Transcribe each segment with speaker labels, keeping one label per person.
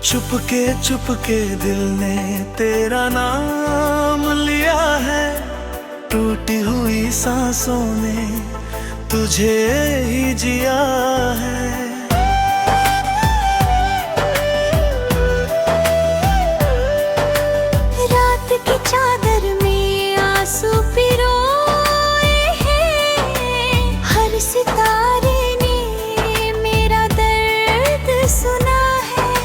Speaker 1: चुपके दिल ने तेरा नाम लिया है, टूटी हुई सांसों ने तुझे ही जिया है।
Speaker 2: रात की चादर में आंसू पिरोए हैं, हर सितारे ने मेरा दर्द सुना है।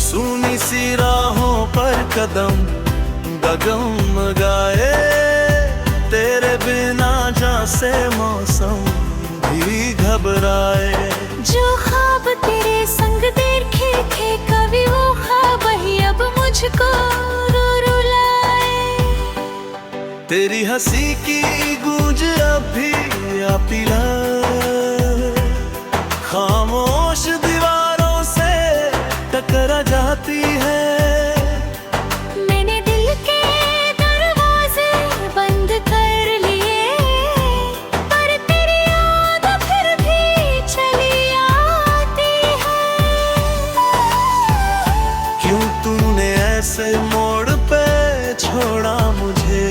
Speaker 1: सुनी सी राहों पर कदम डगमगाए, तेरे बिना जैसे मौसम भी घबराए।
Speaker 2: जो ख्वाब तेरे संग देखे थे कभी, वो ख्वाब ही अब मुझको रुलाए।
Speaker 1: तेरी हंसी की गूंज अब भी आ पिला, खामोश दीवारों से टकरा जाती है।
Speaker 2: मैंने दिल के दरवाजे बंद कर लिए, पर तेरी याद फिर भी चली आती है।
Speaker 1: क्यों तूने ऐसे मोड़ पे छोड़ा मुझे,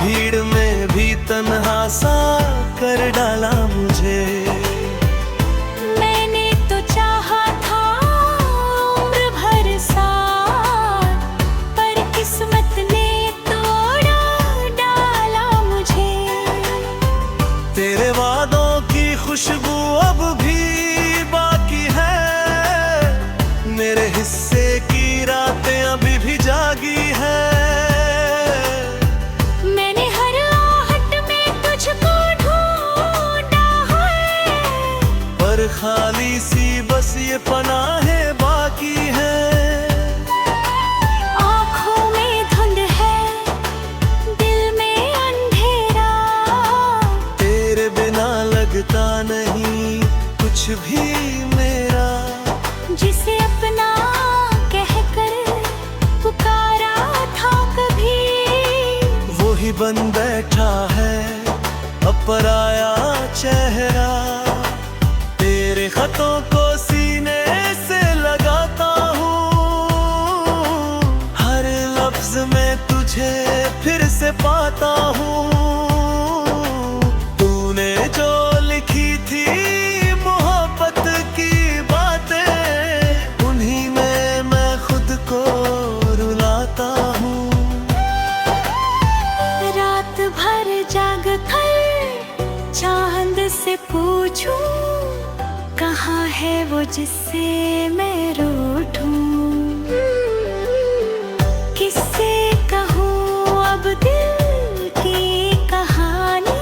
Speaker 1: भीड़ में भी तन्हा सा कर डाला मुझे।
Speaker 2: मैंने तो चाहा था उम्र भर साथ, पर किस्मत ने तोड़ा डाला मुझे।
Speaker 1: तेरे वादों की खुशबू अब भी बाकी है, मेरे हिस्से की रातें अभी भी जागी है।
Speaker 2: मैंने हर आहट में तुझको ढूंढा है,
Speaker 1: पर खाली सी बस ये पनाहें बाकी है।
Speaker 2: आँखों में धुंध है, दिल में अंधेरा,
Speaker 1: तेरे बिना लगता नहीं कुछ भी मेरा।
Speaker 2: जिसे अपना कहकर पुकारा था कभी,
Speaker 1: वो ही बन बैठा है अब पराया चेहरा। तेरे खतों को सीने से लगाता हूँ, हर लफ्ज में तुझे फिर से पाता हूँ। तूने जो लिखी थी मोहब्बत की बातें, उन्हीं में मैं खुद को रुलाता हूँ।
Speaker 2: रात भर जाग कर चांद से पूछूं, कहाँ है वो जिससे मैं रूठूं। किससे कहूँ अब दिल की कहानी,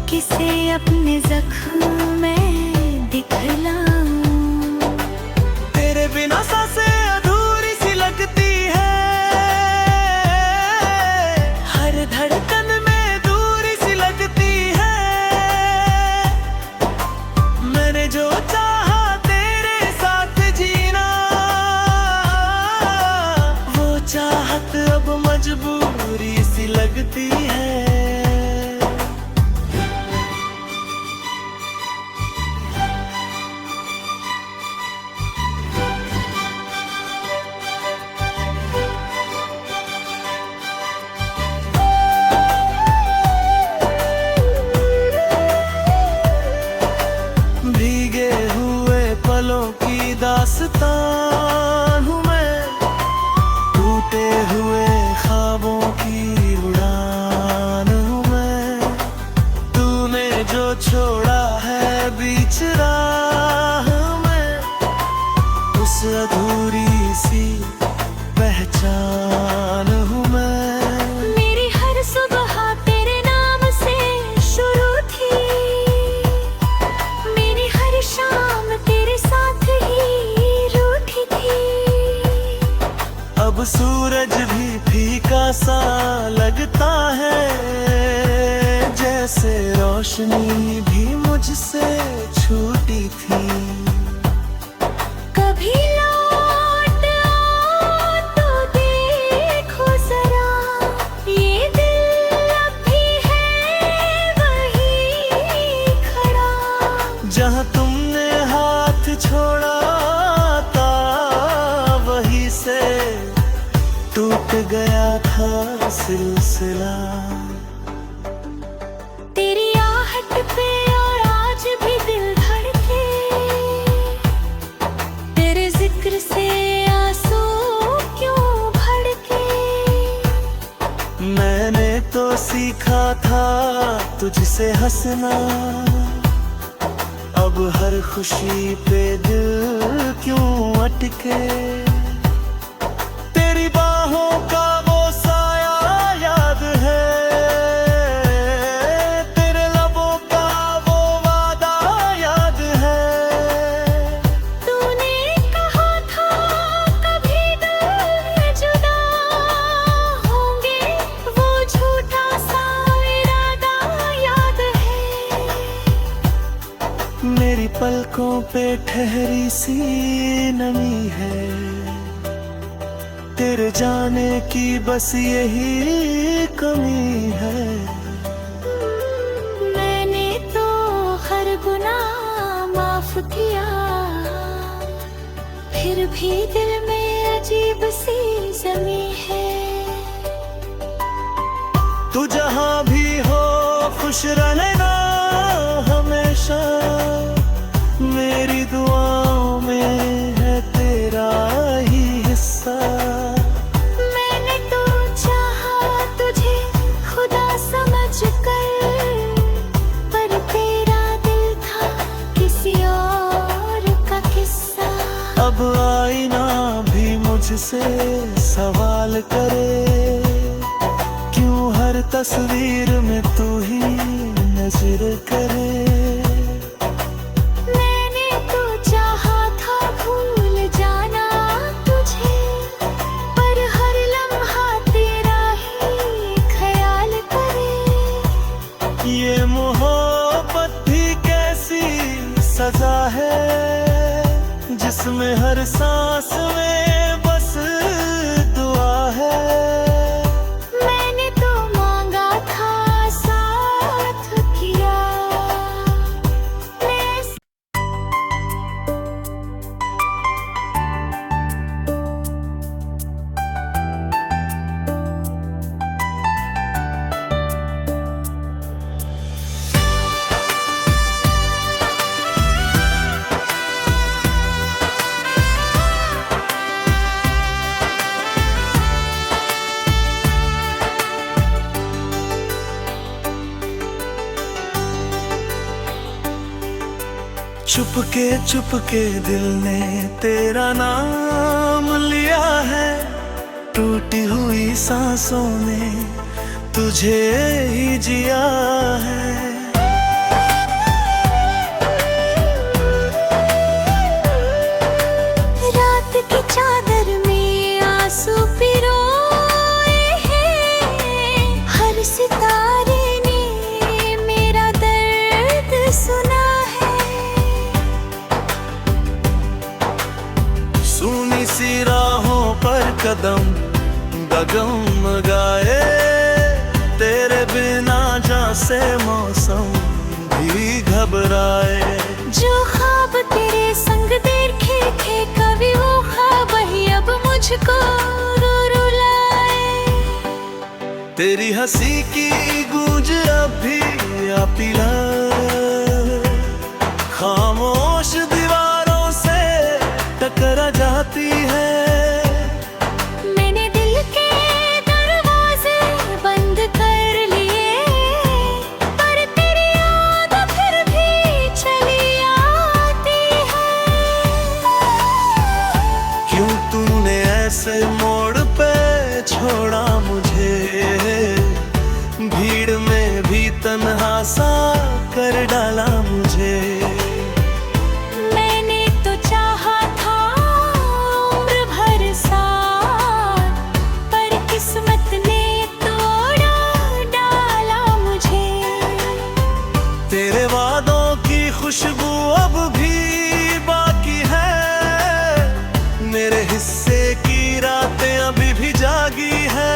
Speaker 2: किसे अपने जख्म में दिखलाऊं।
Speaker 1: तेरे बिना सांसें अधूरी सी लगती है, हर धड़कन में दूरी सी लगती है। मैंने जो चाहा तेरे साथ जीना, वो चाहत अब मजबूरी सी लगती है। भीगे हुए पलों की दास्तान हूँ मैं, टूटे हुए ख्वाबों की उड़ान हूँ मैं। तूने जो छोड़ा है बीच राह में, उस अधूरी सी पहचान हूँ मैं।
Speaker 2: मेरी हर सुबह तेरे नाम से शुरू थी, मेरी हर शाम तेरे साथ ही रूठी थी।
Speaker 1: अब सूरज भी फीका सा लगता है, जैसे रोशनी भी मुझसे छूटी थी।
Speaker 2: कभी लौट आओ तो देखो जरा, ये दिल अब भी है वही खड़ा।
Speaker 1: जहाँ तुमने हाथ छोड़ा था वहीं से टूट गया था सिलसिला।
Speaker 2: तेरी आहट पे और आज भी दिल धड़के, तेरे जिक्र से आंसू क्यों भड़के।
Speaker 1: मैंने तो सीखा था तुझसे हंसना, अब हर खुशी पे दिल क्यों अटके। तेरी बाहों का वो साया याद है, तेरे लबों का वो वादा याद है।
Speaker 2: तूने कहा था कभी दिल जुदा होंगे, वो झूठा सा इरादा याद है।
Speaker 1: मेरी पलकों पे ठहरी सी नमी है, तेरे जाने की बस यही कमी है।
Speaker 2: मैंने तो हर गुनाह माफ किया, फिर भी दिल में अजीब सी जमी है।
Speaker 1: तू जहाँ भी हो खुश रहना हमेशा, मेरी दुआओं में है तेरा ही हिस्सा।
Speaker 2: मैंने तो चाहा तुझे खुदा समझ कर, पर तेरा दिल था किसी और का किस्सा।
Speaker 1: अब आईना भी मुझसे सवाल करे, क्यों हर तस्वीर में तू ही नजर करे।
Speaker 2: मैंने तो चाहा था भूल जाना तुझे, पर हर लम्हा तेरा ही ख्याल करे।
Speaker 1: ये मोहब्बत भी कैसी सजा है, जिसमें हर सांस में बस दुआ है।
Speaker 2: मैंने तो मांगा था साथ किया, मैं
Speaker 1: चुपके चुपके दिल ने तेरा नाम लिया है, टूटी हुई सांसों ने तुझे ही जिया है।
Speaker 2: रात की चादर में आंसू पिरोए हैं, हर सितारे ने मेरा दर्द सुना है।
Speaker 1: सुनी सी राहों पर कदम डगमगाए, तेरे बिना जैसे मौसम भी घबराए।
Speaker 2: जो ख्वाब तेरे संग देखे थे कभी, वो ख्वाब ही अब मुझको रो रुलाए।
Speaker 1: तेरी हंसी की गूंज अब भी आ पिला, खामोश दीवारों से टकरा जाती है।
Speaker 2: मैंने दिल के दरवाजे बंद कर लिए, पर तेरी याद फिर भी चली आती है।
Speaker 1: क्यों तूने ऐसे मोड़ पे छोड़ा मुझे, भीड़ में भी तन्हा सा कर डाला मुझे।
Speaker 2: मैंने तो चाहा था उम्र भर साथ, पर किस्मत ने तोड़ा डाला मुझे।
Speaker 1: तेरे वादों की खुशबू अब भी बाकी है, मेरे हिस्से की रातें अभी भी जागी है।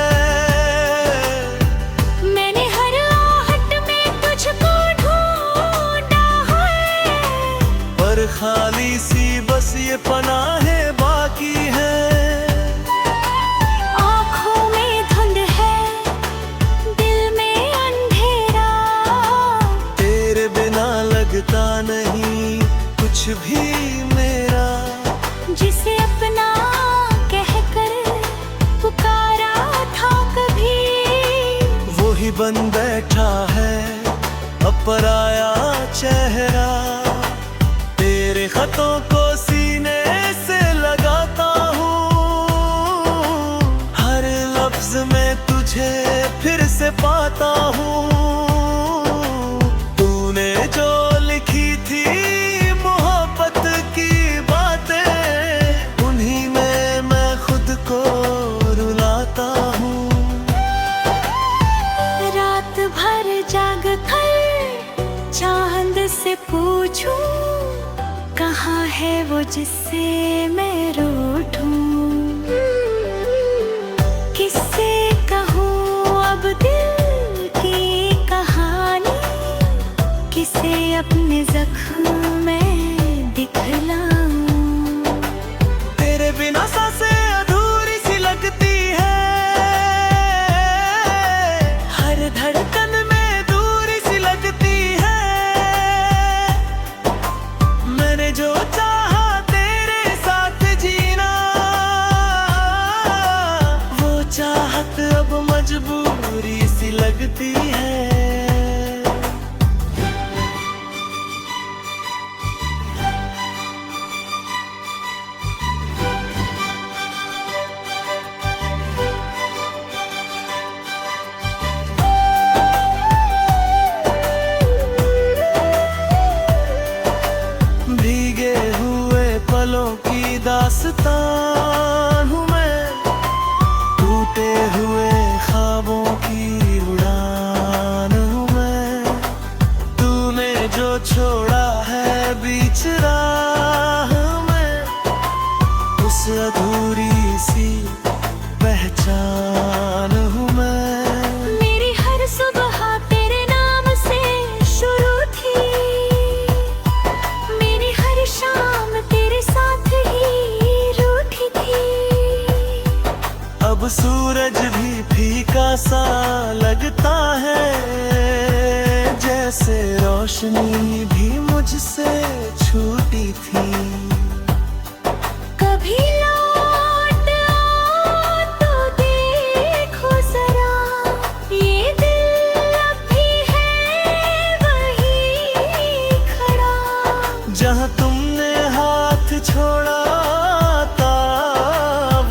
Speaker 2: मैंने हर आहट में तुझको ढूंढा है,
Speaker 1: खाली सी बस ये पनाहें बाकी है।
Speaker 2: आँखों में धुंध है, दिल में अंधेरा,
Speaker 1: तेरे बिना लगता नहीं कुछ भी मेरा।
Speaker 2: जिसे अपना कहकर पुकारा था कभी,
Speaker 1: वो ही बन बैठा है अब पराया चेहरा। तेरे खतों को सीने से लगाता हूँ, हर लफ्ज में तुझे फिर से पाता हूँ। तूने जो लिखी थी मोहब्बत की बातें, उन्हीं में मैं खुद को रुलाता हूँ।
Speaker 2: रात भर जाग कर चांद से पूछूं, कहाँ है वो जिससे मैं रूठूं। किससे कहूँ अब दिल की कहानी, किसे अपने जख्म में दिखलाऊं।
Speaker 1: तेरे बिना सांसें अधूरी सी लगती है, हर धड़कन में दूरी सी लगती है। मैंने जो चाहा तेरे साथ जीना, वो चाहत अब मजबूरी सी लगती है। भीगे हुए पलों की दास्तान हूँ मैं, टूटे हुए ख्वाबों की उड़ान हूँ मैं। तूने जो छोड़ा है बीच राह में, उस अधूरी सी पहचान हूँ मैं।
Speaker 2: मेरी हर सुबह तेरे नाम से शुरू थी, मेरी हर शाम तेरे साथ ही रूठी थी।
Speaker 1: अब सूरज भी फीका सा लगता है, जैसे रोशनी भी मुझसे छूटी थी।
Speaker 2: कभी लौट आओ तो देखो जरा, ये दिल अब भी है वही खड़ा।
Speaker 1: जहाँ तुमने हाथ छोड़ा था,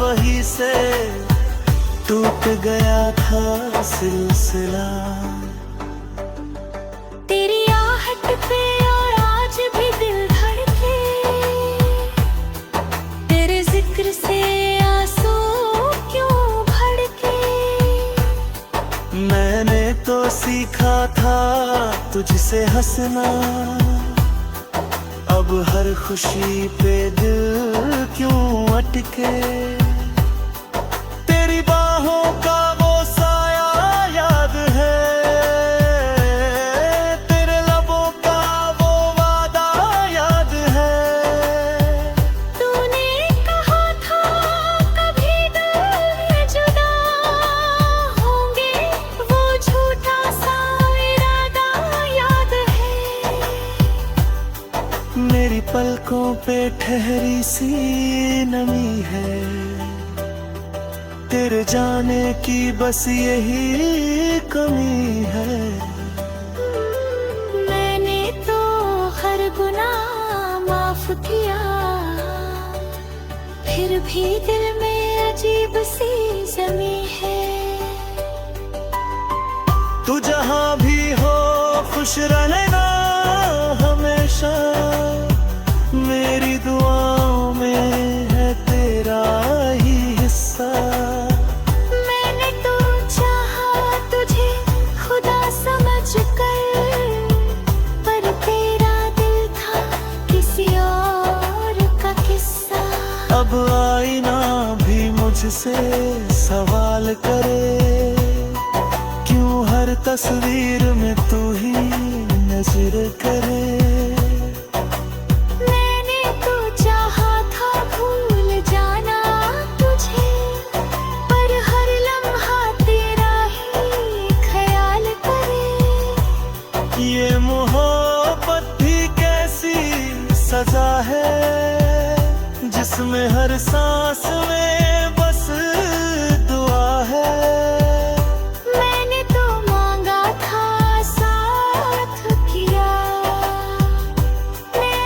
Speaker 1: वहीं से टूट गया था सिलसिला।
Speaker 2: तेरी आहट पे और आज भी दिल धड़के, तेरे जिक्र से आंसू क्यों भड़के।
Speaker 1: मैंने तो सीखा था तुझसे हंसना, अब हर खुशी पे दिल क्यों अटके। तेरी बाहों का वो साया याद है, तेरे लबों का वो वादा याद है।
Speaker 2: तूने कहा था कभी दिल जुदा होंगे, वो झूठा सा इरादा याद है।
Speaker 1: मेरी पलकों पे ठहरी सी नमी है, तेरे जाने की बस यही कमी है।
Speaker 2: मैंने तो हर गुनाह माफ किया, फिर भी दिल में अजीब सी जमी है।
Speaker 1: तू जहाँ भी हो खुश रहना हमेशा, मेरी दुआओं में है तेरा ही हिस्सा।
Speaker 2: मैंने तो चाहा तुझे खुदा समझ कर, पर तेरा दिल था किसी और का किस्सा।
Speaker 1: अब आईना भी मुझसे सवाल करे, क्यों हर तस्वीर में तू ही नजर करे। सजा है जिसमें हर सांस में बस दुआ है।
Speaker 2: मैंने तो मांगा था साथ किया मैं।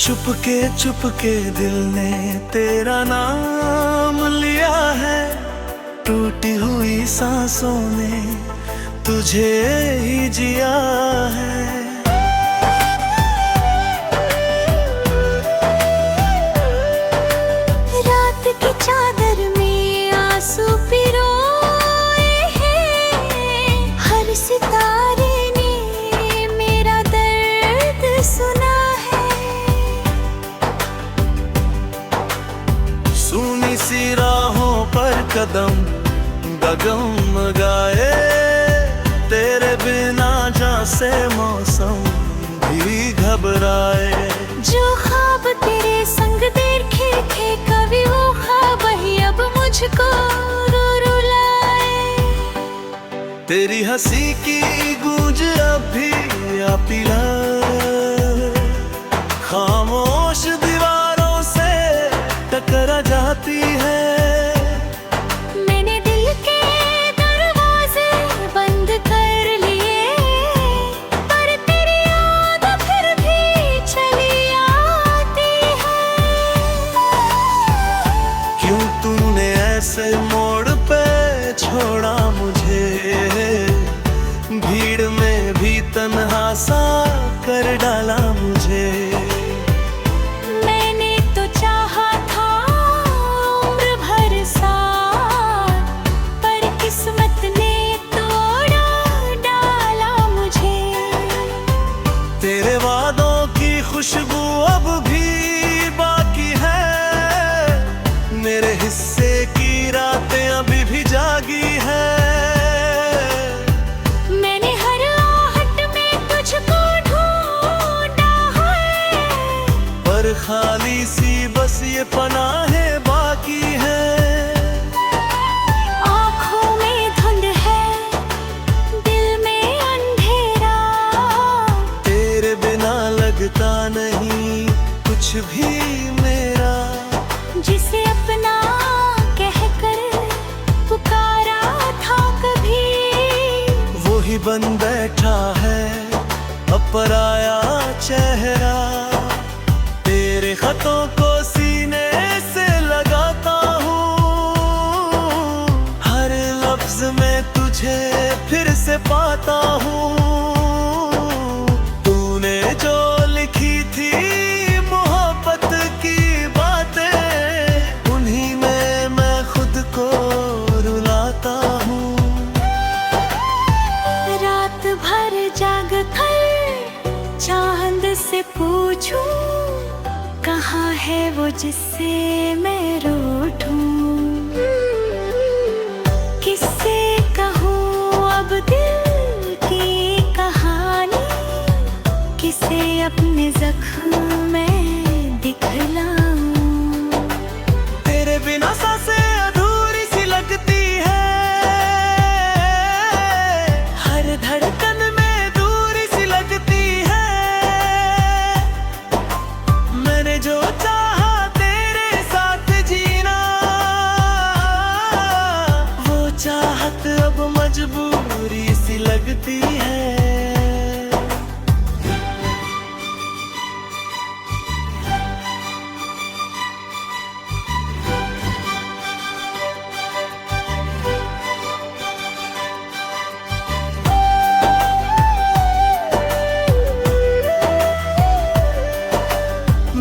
Speaker 1: चुपके चुपके दिल ने तेरा नाम लिया है, टूटी हुई सांसों ने तुझे ही जिया है।
Speaker 2: रात की चादर में आंसू पिरोए हैं, हर सितारे ने मेरा दर्द सुना है।
Speaker 1: सुनी सी राहों पर कदम डगमगाए, तेरे बिना जहाँ से मौसम भी घबराए।
Speaker 2: जो ख्वाब तेरे संग देखे थे कभी वो ख्वाब ही अब मुझको रुलाए।
Speaker 1: तेरी हंसी की गूंज अब भी आ पिला, खामोश दीवारों से टकरा जाती है।
Speaker 2: मैंने दिल के दरवाजे बंद कर लिए, पर तेरी याद फिर भी चली आती है।
Speaker 1: क्यों तूने ऐसे मोड़ पे छोड़ा मुझे, भीड़ में भी तन्हा सा कर डाला मुझे।
Speaker 2: मैंने तो चाहा था उम्र भर साथ, पर किस्मत ने तोड़ा डाला मुझे।
Speaker 1: तेरे वादों की खुशबू अब भी बाकी है, मेरे हिस्से की रातें अभी भी जागी है।
Speaker 2: मैंने हर आहट में तुझको ढूंढा है,
Speaker 1: पर खाली सी बस ये पनाहें बाकी है।
Speaker 2: आँखों में धुंध है, दिल में अंधेरा,
Speaker 1: तेरे बिना लगता नहीं कुछ भी मेरा।
Speaker 2: जिसे अपना कहकर पुकारा था कभी,
Speaker 1: वो ही बन बैठा है अब पराया चेहरा। तेरे खतों को सीने से लगाता हूँ, हर लफ्ज में तुझे फिर से पाता हूँ। तूने जो लिखी थी मोहब्बत की बातें, उन्हीं में मैं खुद को रुलाता हूँ।
Speaker 2: रात भर जाग कर चांद से पूछूं, कहाँ है वो जिससे मैं रूठूं। किससे कहूँ अब दिल की कहानी, किसे अपने जख्म में दिखलाऊं।
Speaker 1: तेरे बिना सांसें अधूरी सी लगती है, हर धड़कन में दूरी सी लगती है। मैंने जो चाहा तेरे साथ जीना, वो चाहत अब मजबूरी सी लगती है।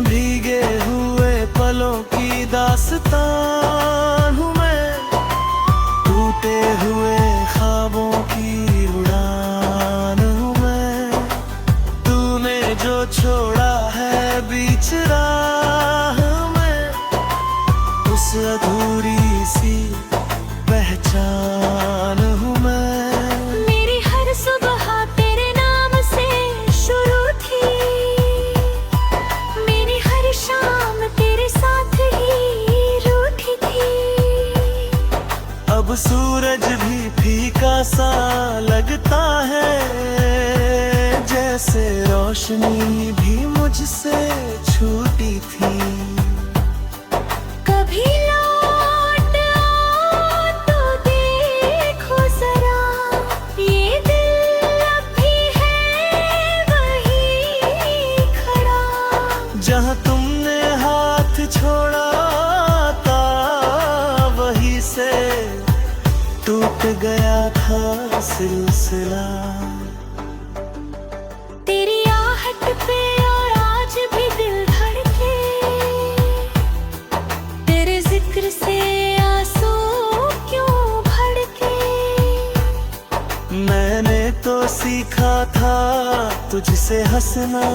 Speaker 1: भीगे हुए पलों की दास्तान हूँ मैं, टूटे हुए ख्वाबों की उड़ान हूँ मैं। तूने जो छोड़ा है बीच राह में उस अधूरी सी पहचान हूँ मैं।
Speaker 2: मेरी हर सुबह तेरे नाम से शुरू थी, मेरी हर शाम तेरे साथ ही रूठी थी।
Speaker 1: अब सूरज भी फीका सा लगता है, जैसे रोशनी भी मुझसे छूटी थी।
Speaker 2: कभी लौट आओ तो देखो जरा, ये दिल अब भी है वही खड़ा।
Speaker 1: जहाँ तुमने हाथ छोड़ा था वहीं से टूट गया था सिलसिला।
Speaker 2: तेरी आहट पे और आज भी दिल धड़के, तेरे जिक्र से आंसू क्यों भड़के।
Speaker 1: मैंने तो सीखा था तुझसे हंसना,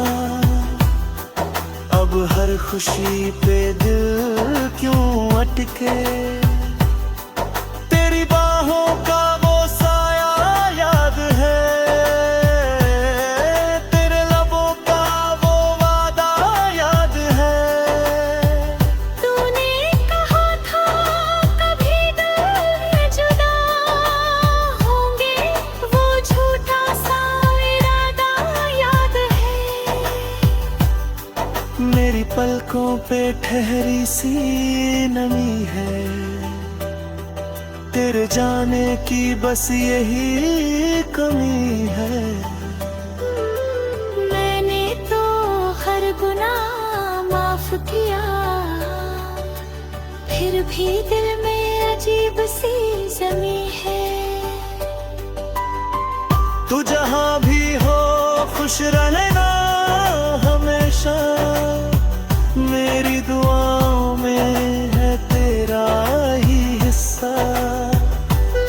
Speaker 1: अब हर खुशी पे दिल क्यों अटके। तेरी बाहों का वो साया याद है, तेरे लबों का वो वादा याद है।
Speaker 2: तूने कहा था कभी दिल जुदा होंगे, वो झूठा सा इरादा याद है।
Speaker 1: मेरी पलकों पे ठहरी सी नमी है, तेरे जाने की बस यही कमी है।
Speaker 2: मैंने तो हर गुनाह माफ किया, फिर भी दिल में अजीब सी जमी है।
Speaker 1: तू जहाँ भी हो खुश रहना हमेशा, मेरी दुआओं में है तेरा ही हिस्सा।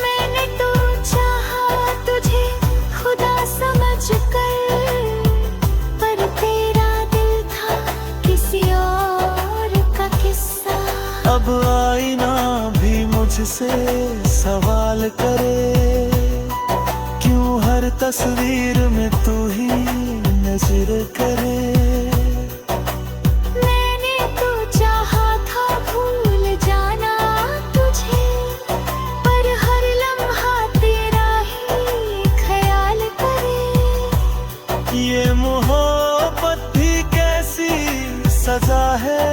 Speaker 2: मैंने तो चाहा तुझे खुदा समझ कर, पर तेरा दिल था किसी और का किस्सा।
Speaker 1: अब आईना भी मुझसे सवाल करे, क्यों हर तस्वीर में तू ही नजर करे।
Speaker 2: मैंने तो चाहा था भूल जाना तुझे, पर हर लम्हा तेरा ही ख्याल करे।
Speaker 1: ये मोहब्बत भी कैसी सजा है,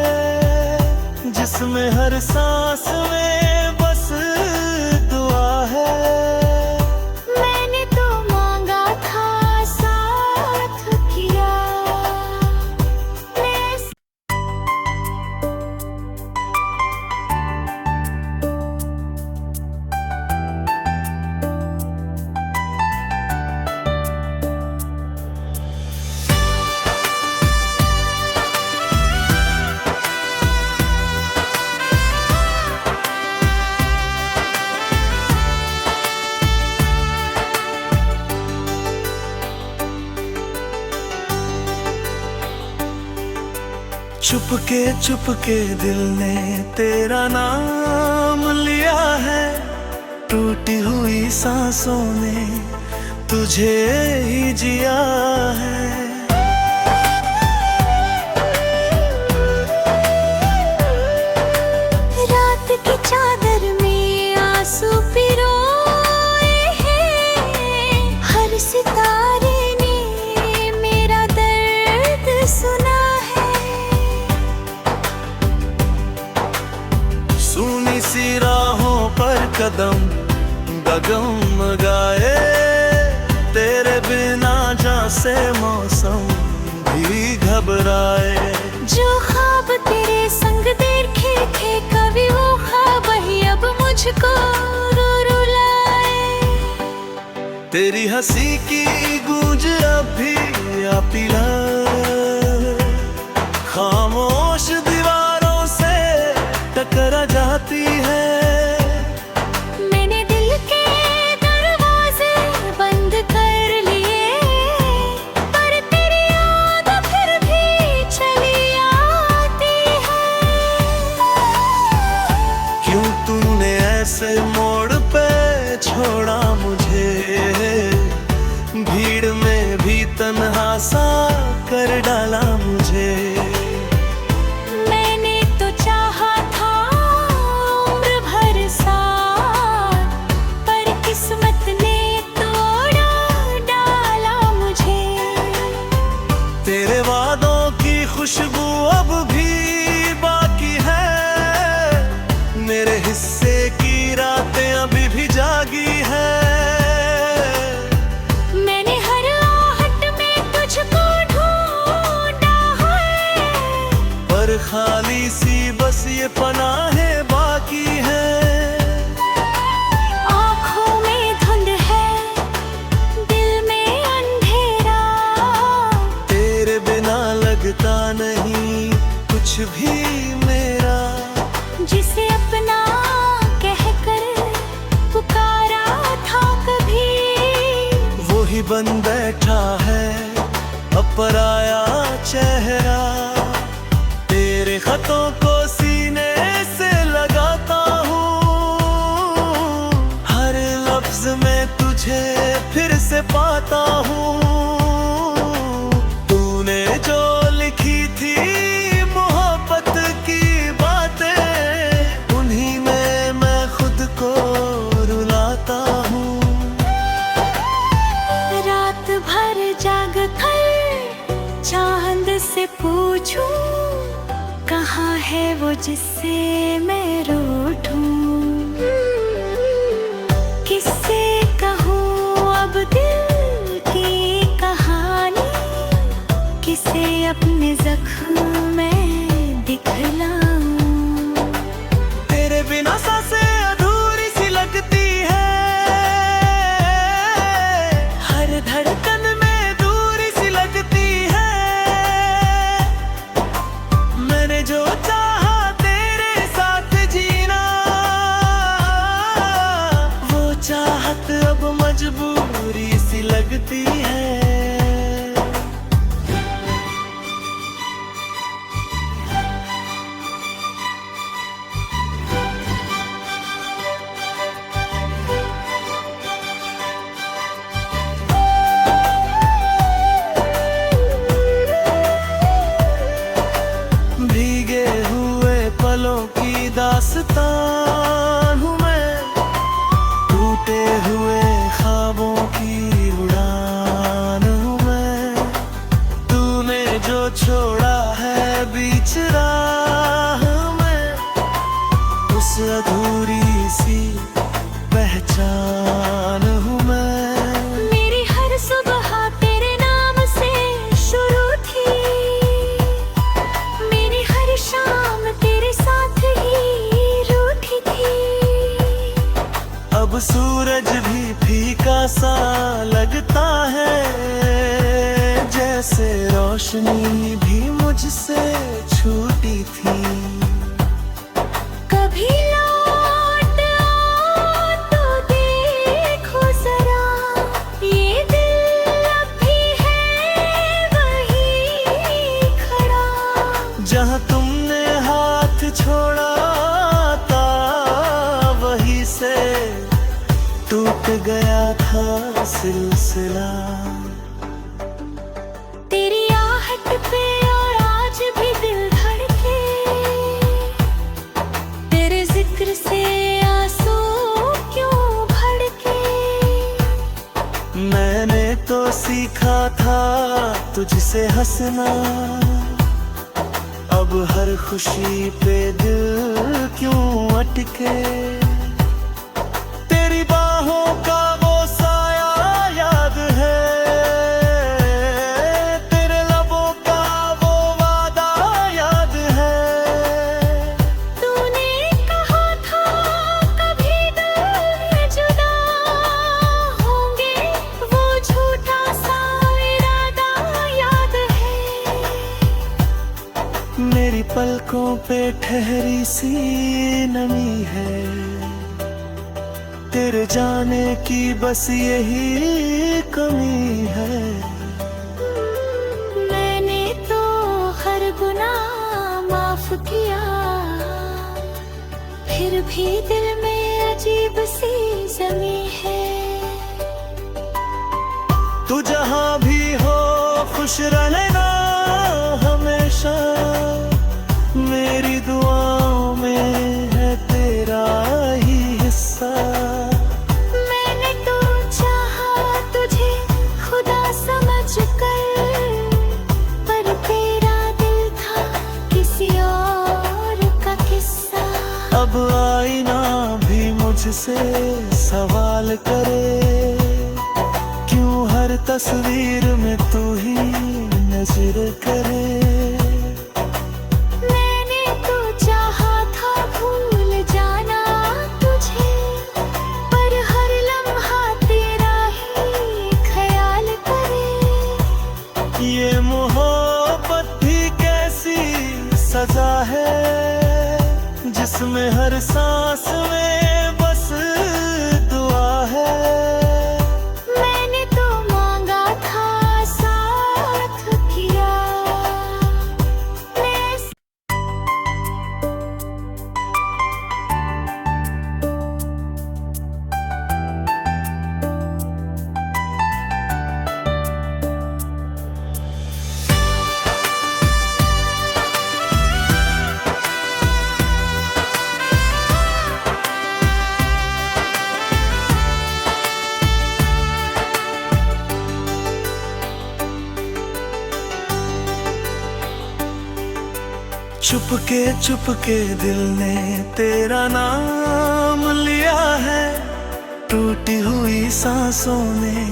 Speaker 1: जिसमें हर सांस में बस दुआ है।
Speaker 2: मैंने तो मांगा था साथ किया, मैं
Speaker 1: चुपके चुपके दिल ने तेरा नाम लिया है, टूटी हुई सांसों ने तुझे ही जिया है।
Speaker 2: रात की चादर में आंसू पिरोए हैं, हर सितारे ने मेरा दर्द सुना है।
Speaker 1: सूनी सी राहों पर कदम डगमगाए, तेरे बिना जहाँ से मौसम भी घबराए।
Speaker 2: जो ख्वाब तेरे संग देखे थे कभी, वो ख्वाब ही अब मुझको रो रुलाए।
Speaker 1: तेरी हंसी की गूंज अब भी आ पिला, खामोश दीवारों से टकरा जाती है।
Speaker 2: मैंने दिल के दरवाजे बंद कर लिए, पर तेरी याद फिर भी चली आ
Speaker 1: खुशबू अब भी बाकी है, मेरे हिस्से की रातें अभी भी जागी है।
Speaker 2: मैंने हर आहट में तुझको ढूंढा है,
Speaker 1: पर खाली सी बस ये पनाहें बाकी है।
Speaker 2: आँखों में धुंध है, दिल में अंधेरा,
Speaker 1: तेरे बिना लगता नहीं कुछ भी मेरा।
Speaker 2: जिसे अपना कहकर पुकारा था कभी,
Speaker 1: वो ही बन बैठा है अब पराया चेहरा। तेरे खतों को सीने से लगाता हूँ, हर लफ्ज में तुझे फिर से पाता हूँ। तूने जो लिखी थी मोहब्बत की बातें, उन्हीं में मैं खुद को रुलाता हूँ।
Speaker 2: रात भर जाग कर चांद से पूछूं, कहाँ है वो जिससे मैं रूठूं। किससे कहूँ अब दिल की कहानी, किसे अपने जख्म में दिखलाऊं।
Speaker 1: तेरे बिना सांसें अधूरी सी लगती है, हर धड़कन में दूरी सी लगती है। मैंने जो चाहा तेरे साथ जीना, वो चाहत अब मजबूरी सी लगती है। भीगे हुए पलों की दास्तान हूँ मैं, टूटे हुए ख्वाबों की उड़ान हूँ मैं। तूने जो छोड़ा है बीच राह में, उस अधूरी सी पहचान हूँ मैं।
Speaker 2: मेरी हर सुबह तेरे नाम से शुरू थी, मेरी हर शाम तेरे साथ ही रूठी थी।
Speaker 1: अब सूरज भी फीका सा लगता है, जैसे रोशनी भी मुझसे छूटी थी।
Speaker 2: कभी लौट आओ तो देखो जरा, ये दिल अब भी है वहीं खड़ा।
Speaker 1: जहाँ तुमने हाथ छोड़ा था, वहीं से टूट गया था सिलसिला।
Speaker 2: तेरी आहट पे और आज भी दिल धड़के, तेरे जिक्र से आंसू क्यों भड़के।
Speaker 1: मैंने तो सीखा था तुझसे हंसना, अब हर खुशी पे दिल क्यों अटके। तेरी बाहों का वो साया याद है, तेरे लबों का वो वादा याद है।
Speaker 2: तूने कहा था कभी दिल जुदा होंगे, वो झूठा सा इरादा याद है।
Speaker 1: मेरी पलकों पे ठहरी सी नमी है, तेरे जाने की बस यही कमी है।
Speaker 2: मैंने तो हर गुनाह माफ किया, फिर भी दिल में अजीब सी जमी है।
Speaker 1: तू जहाँ भी हो खुश रहना हमेशा, मेरी दुआओं में है तेरा ही हिस्सा।
Speaker 2: मैंने तो चाहा तुझे खुदा समझ कर, पर तेरा दिल था
Speaker 1: मुझसे सवाल करे, क्यों हर तस्वीर में तू ही नजर करे।
Speaker 2: मैंने तो चाहा था भूल जाना तुझे, पर हर लम्हा तेरा ही ख्याल करे।
Speaker 1: ये मोहब्बत भी कैसी सजा है, जिसमें हर सांस में बस दुआ है।
Speaker 2: मैंने तो मांगा था साथ किया, मैं
Speaker 1: चुपके चुपके दिल ने तेरा नाम लिया है, टूटी हुई सांसों ने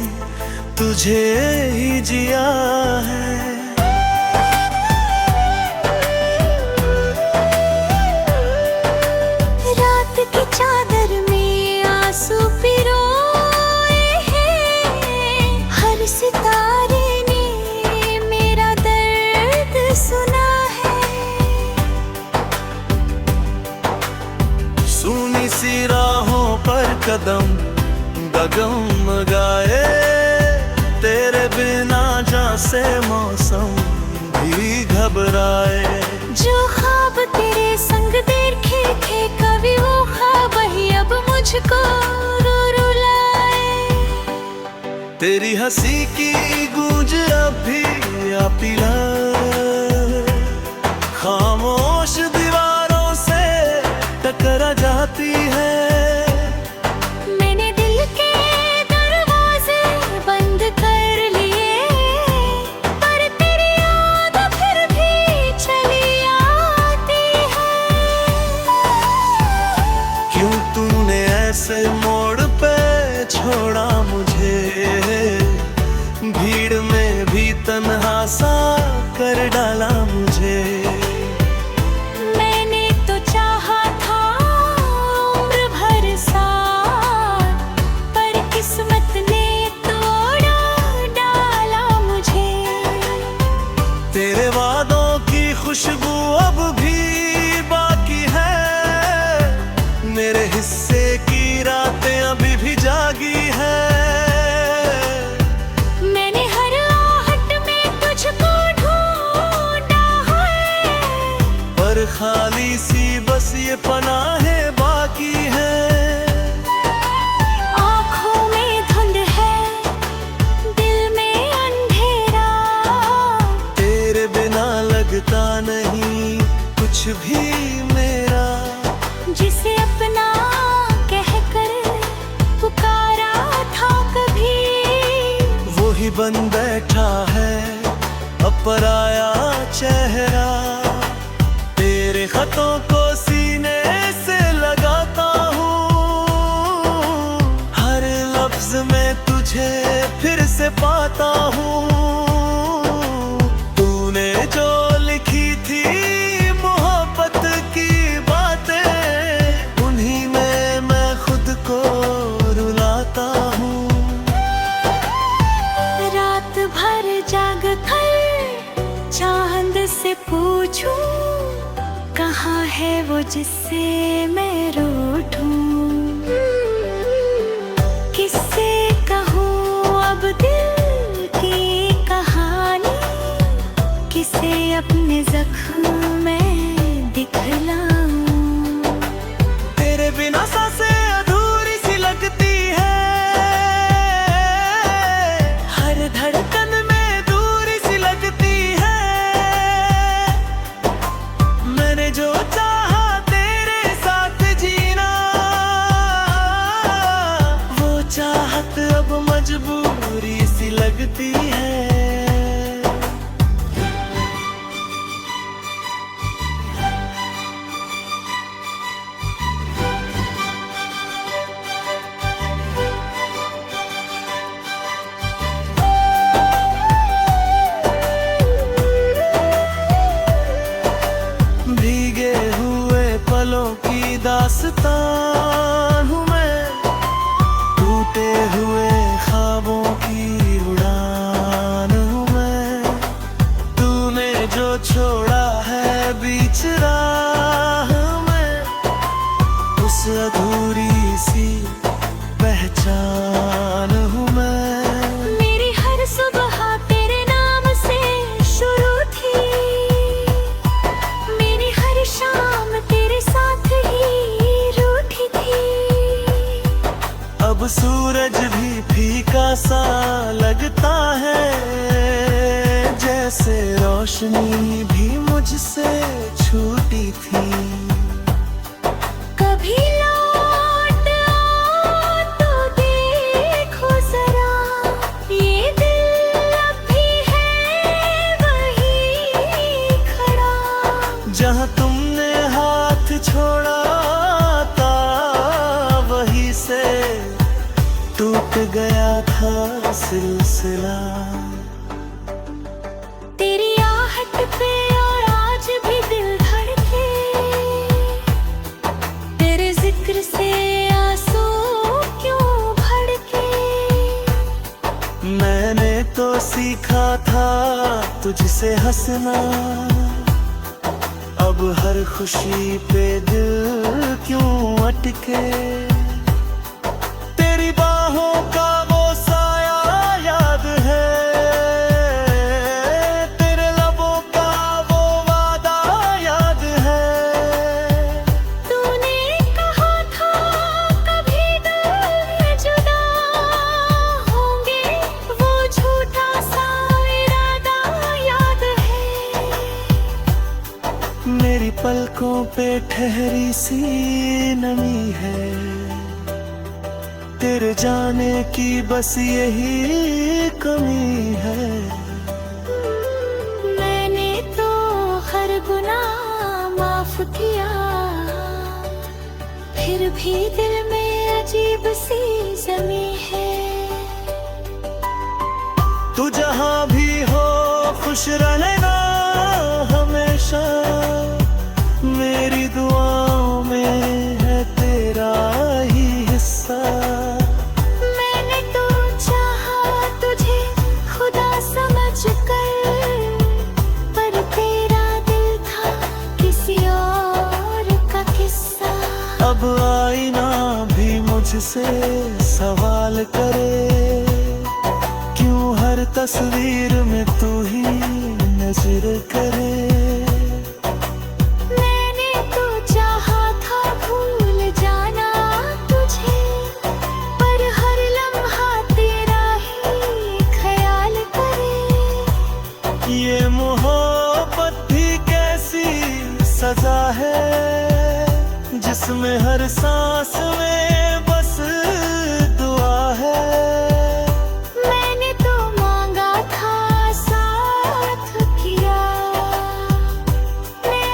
Speaker 1: तुझे ही जिया है।
Speaker 2: रात की चादर में आंसू पिरोए हैं, हर सितारे ने मेरा दर्द सुना है।
Speaker 1: सुनी सी राहों पर कदम डगमगाए, तेरे बिना जहाँ से मौसम भी घबराए।
Speaker 2: जो ख्वाब तेरे संग देखे थे कभी, वो ख्वाब ही अब मुझको रो रुलाए।
Speaker 1: तेरी हंसी की गूंज अब भी आ पिला, खामोश दीवारों से टकरा जाती है।
Speaker 2: मैंने दिल के दरवाजे बंद कर लिए, पर तेरी याद फिर भी चली आती है।
Speaker 1: क्यों तूने ऐसे मोड़ पे छोड़ा मुझे, भीड़ में भी तन्हा सा कर डाला मुझे।
Speaker 2: मैंने तो चाहा था उम्र भर साथ, पर किस्मत ने तोड़ा डाला मुझे।
Speaker 1: तेरे वादों की खुशबू अब भी बाकी है, मेरे हिस्से की रातें अभी भी जागी है।
Speaker 2: मैंने हर आहट में तुझको ढूंढा है,
Speaker 1: पर खाली सी बस ये पनाहें बाकी है।
Speaker 2: आँखों में धुंध है, दिल में अंधेरा,
Speaker 1: तेरे बिना लगता नहीं कुछ भी मेरा।
Speaker 2: जिसे अपना कहकर पुकारा था कभी,
Speaker 1: वो ही बन बैठा है अब पराया चेहरा। तेरे खतों को सीने से लगाता हूँ, हर लफ्ज में तुझे फिर से पाता हूँ। तूने जो लिखी थी मोहब्बत की बातें, उन्हीं में मैं खुद को रुलाता हूँ।
Speaker 2: रात भर जाग कर चांद से पूछूं, कहाँ है वो जिससे मैं रूठूं। किससे कहूँ अब दिल की कहानी, किसे अपने जख्म में दिखलाऊं।
Speaker 1: तेरे बिना सांसें अधूरी सी लगती है, हर धड़कन में दूरी सी लगती है। मैंने जो चाहा तेरे साथ जीना, वो चाहत अब मजबूरी सी लगती है। दास्तां हूँ मैं, टूटे हुए ख्वाबों की उड़ान हूँ मैं। तूने जो छोड़ा है बीच राह में, उस अधूरी सी पहचान हूँ मैं।
Speaker 2: मेरी हर सुबह तेरे नाम से शुरू थी, मेरी हर शाम तेरे साथ ही रूठी थी।
Speaker 1: अब सूरज भी फीका सा लगता है, जैसे रोशनी भी मुझसे छूटी थी।
Speaker 2: कभी लौट आओ तो देखो जरा, ये दिल अब भी है वहीं खड़ा।
Speaker 1: जहाँ तुमने हाथ छोड़ा था, वहीं से टूट गया था सिलसिला।
Speaker 2: तेरी आहट पे और आज भी दिल धड़के, तेरे जिक्र से आंसू क्यों भड़के।
Speaker 1: मैंने तो सीखा था तुझसे हंसना, अब हर खुशी पे दिल क्यों अटके। तेरी बाहों का वो साया याद है, तेरे लबों का वो वादा याद है।
Speaker 2: तूने कहा था कभी दिल जुदा होंगे, वो झूठा सा इरादा याद है।
Speaker 1: मेरी पलकों पे ठहरी सी नमी है, तेरे जाने की बस यही कमी है।
Speaker 2: मैंने तो हर गुनाह माफ किया, फिर भी दिल में अजीब सी जमी है।
Speaker 1: तू जहाँ भी हो खुश रहना हमेशा, मेरी दुआओं में है तेरा ही हिस्सा।
Speaker 2: मैंने तो चाहा तुझे खुदा समझ कर, पर तेरा दिल था किसी और का किस्सा।
Speaker 1: अब आईना भी मुझसे सवाल करे, क्यों हर तस्वीर में तू ही नजर करे।
Speaker 2: मैंने तो चाहा था भूल जाना तुझे, पर हर लम्हा तेरा ही ख्याल करे।
Speaker 1: ये मोहब्बत भी कैसी सजा है, जिसमें हर सांस में बस दुआ है।
Speaker 2: मैंने तो मांगा था साथ किया, मैं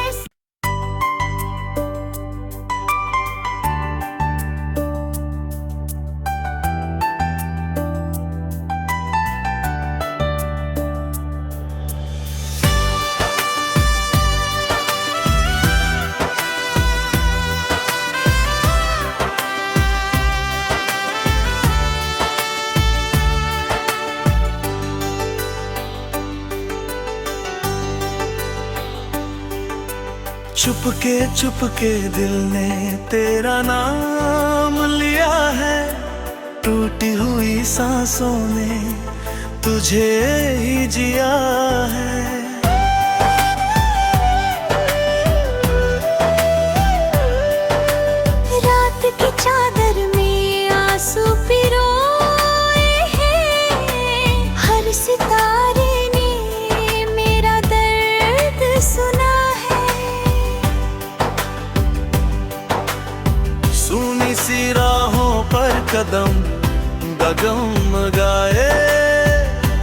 Speaker 1: चुपके दिल ने तेरा नाम लिया है, टूटी हुई सांसों ने तुझे ही जिया है।
Speaker 2: रात की चादर में आंसू पिरोए हैं, हर सितारे ने मेरा दर्द सुना है।
Speaker 1: सुनी सी राहों पर कदम डगमगाए,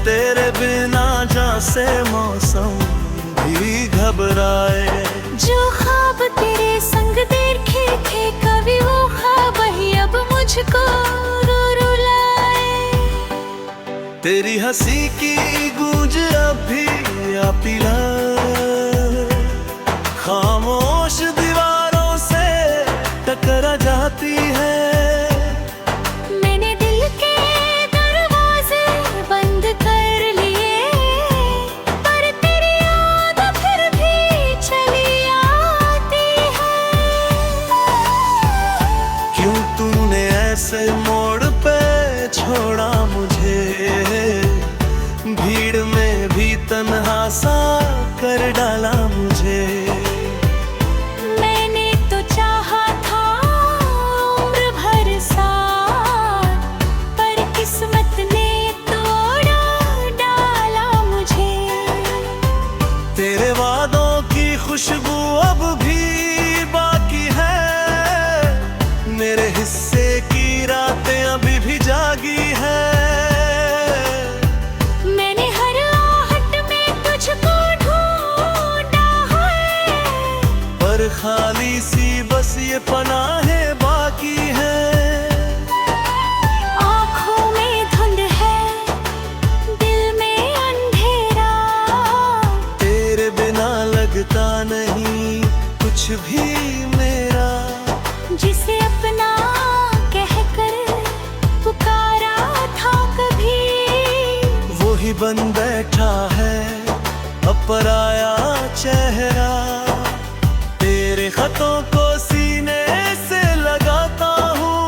Speaker 1: तेरे बिना जैसे मौसम भी घबराए।
Speaker 2: जो ख्वाब तेरे संग देखे थे कभी, वो ख्वाब ही अब मुझको रो रुलाए।
Speaker 1: तेरी हंसी की गूंज अब भी आ पिला, खामोश दीवारों से टकरा खुशबू अब भी बाकी है, मेरे हिस्से की रातें अभी भी जागी है।
Speaker 2: मैंने हर आहट में तुझको ढूंढा है,
Speaker 1: पर खाली सी बस ये पनाहें बाकी है।
Speaker 2: आँखों में धुंध है, दिल में अंधेरा,
Speaker 1: तेरे बिना लगता नहीं कुछ भी मेरा।
Speaker 2: जिसे अपना कहकर पुकारा था कभी,
Speaker 1: वो ही बन बैठा है अब पराया चेहरा। तेरे खतों को सीने से लगाता हूँ,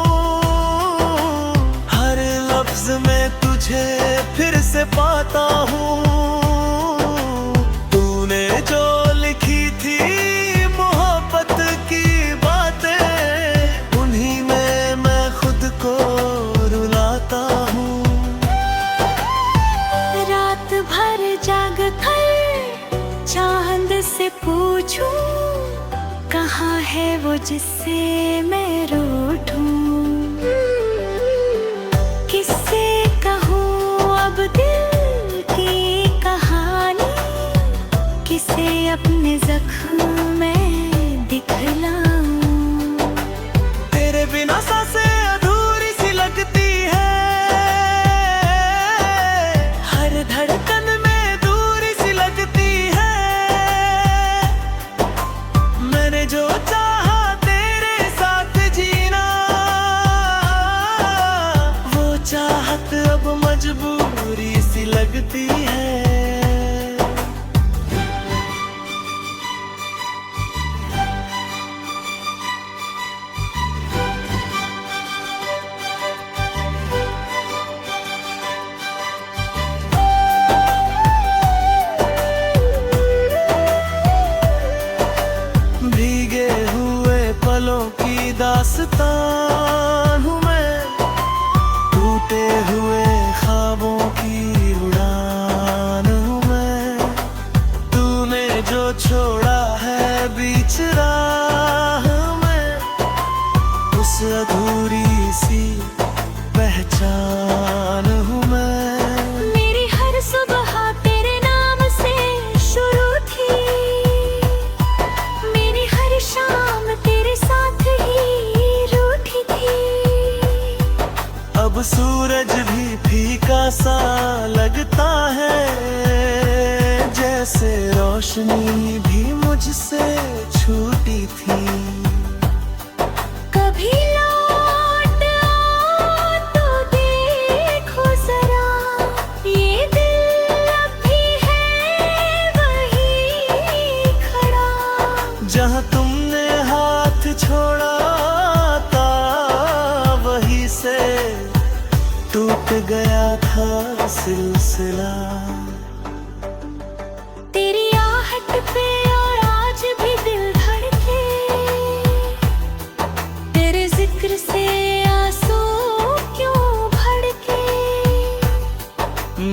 Speaker 1: हर लफ्ज में तुझे फिर से पाता हूँ। तूने जो लिखी थी मोहब्बत की बातें, उन्हीं में मैं खुद को रुलाता हूँ।
Speaker 2: रात भर जाग कर चांद से पूछूं, कहाँ है वो जिससे मैं रूठूं। किससे कहूँ अब दिल की कहानी, किसे अपने जख्म में दिखलाऊं।
Speaker 1: तेरे बिना सांसें अधूरी सी लगती है, हर धड़कन में दूरी सी लगती है। मैंने जो चाहा तेरे साथ जीना, वो चाहत अब मजबूरी सी लगती है। भीगे हुए पलों की दास्तान हूँ मैं, टूटे हुए ख्वाबों की उड़ान हूँ मैं। तूने जो छोड़ा है बीच राह में, उस अधूरी सी पहचान हूँ मैं।
Speaker 2: मेरी हर सुबह तेरे नाम से शुरू थी, मेरी हर शाम तेरे साथ ही रूठी थी।
Speaker 1: अब सूरज भी फीका सा लगता है, जैसे रोशनी भी मुझसे छूटी थी।
Speaker 2: कभी लौट आओ तो देखो जरा, ये दिल अब भी है वही खड़ा।
Speaker 1: जहाँ तुमने हाथ छोड़ा था, वहीं से टूट गया था सिलसिला।
Speaker 2: तेरी आहट पे और आज भी दिल धड़के, तेरे जिक्र से आंसू क्यों भड़के।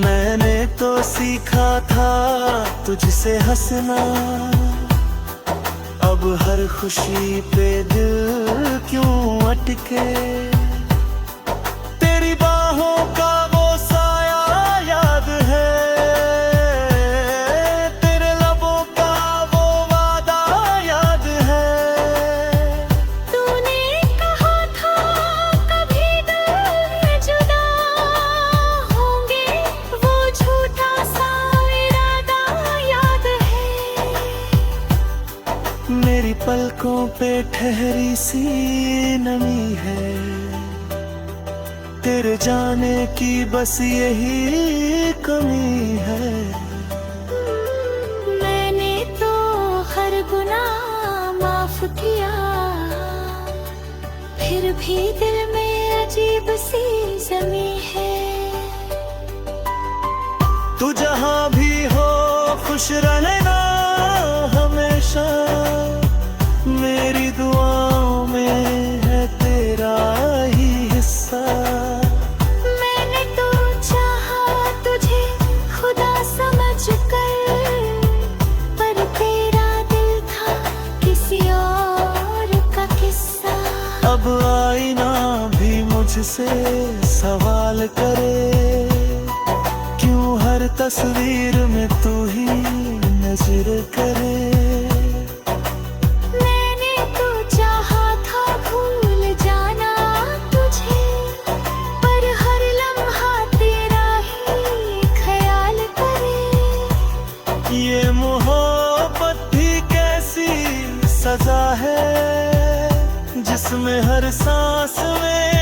Speaker 1: मैंने तो सीखा था तुझसे हंसना, अब हर खुशी पे दिल क्यों अटके। तेरी बाहों का वो साया याद है, तेरे लबों का वो वादा याद है।
Speaker 2: तूने कहा था कभी दिल जुदा होंगे, वो झूठा सा इरादा याद है।
Speaker 1: मेरी पलकों पे ठहरी सी नमी है, तेरे जाने की बस यही कमी है।
Speaker 2: मैंने तो हर गुनाह माफ किया, फिर भी दिल में अजीब सी जमी है।
Speaker 1: तू जहाँ भी हो खुश रहना हमेशा, मेरी दुआओं में है तेरा ही हिस्सा।
Speaker 2: मैंने तो चाहा तुझे खुदा समझ कर, पर तेरा दिल था
Speaker 1: से सवाल करे, क्यों हर तस्वीर में तू ही नजर करे।
Speaker 2: मैंने तो चाहा था भूल जाना तुझे, पर हर लम्हा तेरा ही ख्याल करे।
Speaker 1: ये मोहब्बत भी कैसी सजा है, जिसमें हर सांस में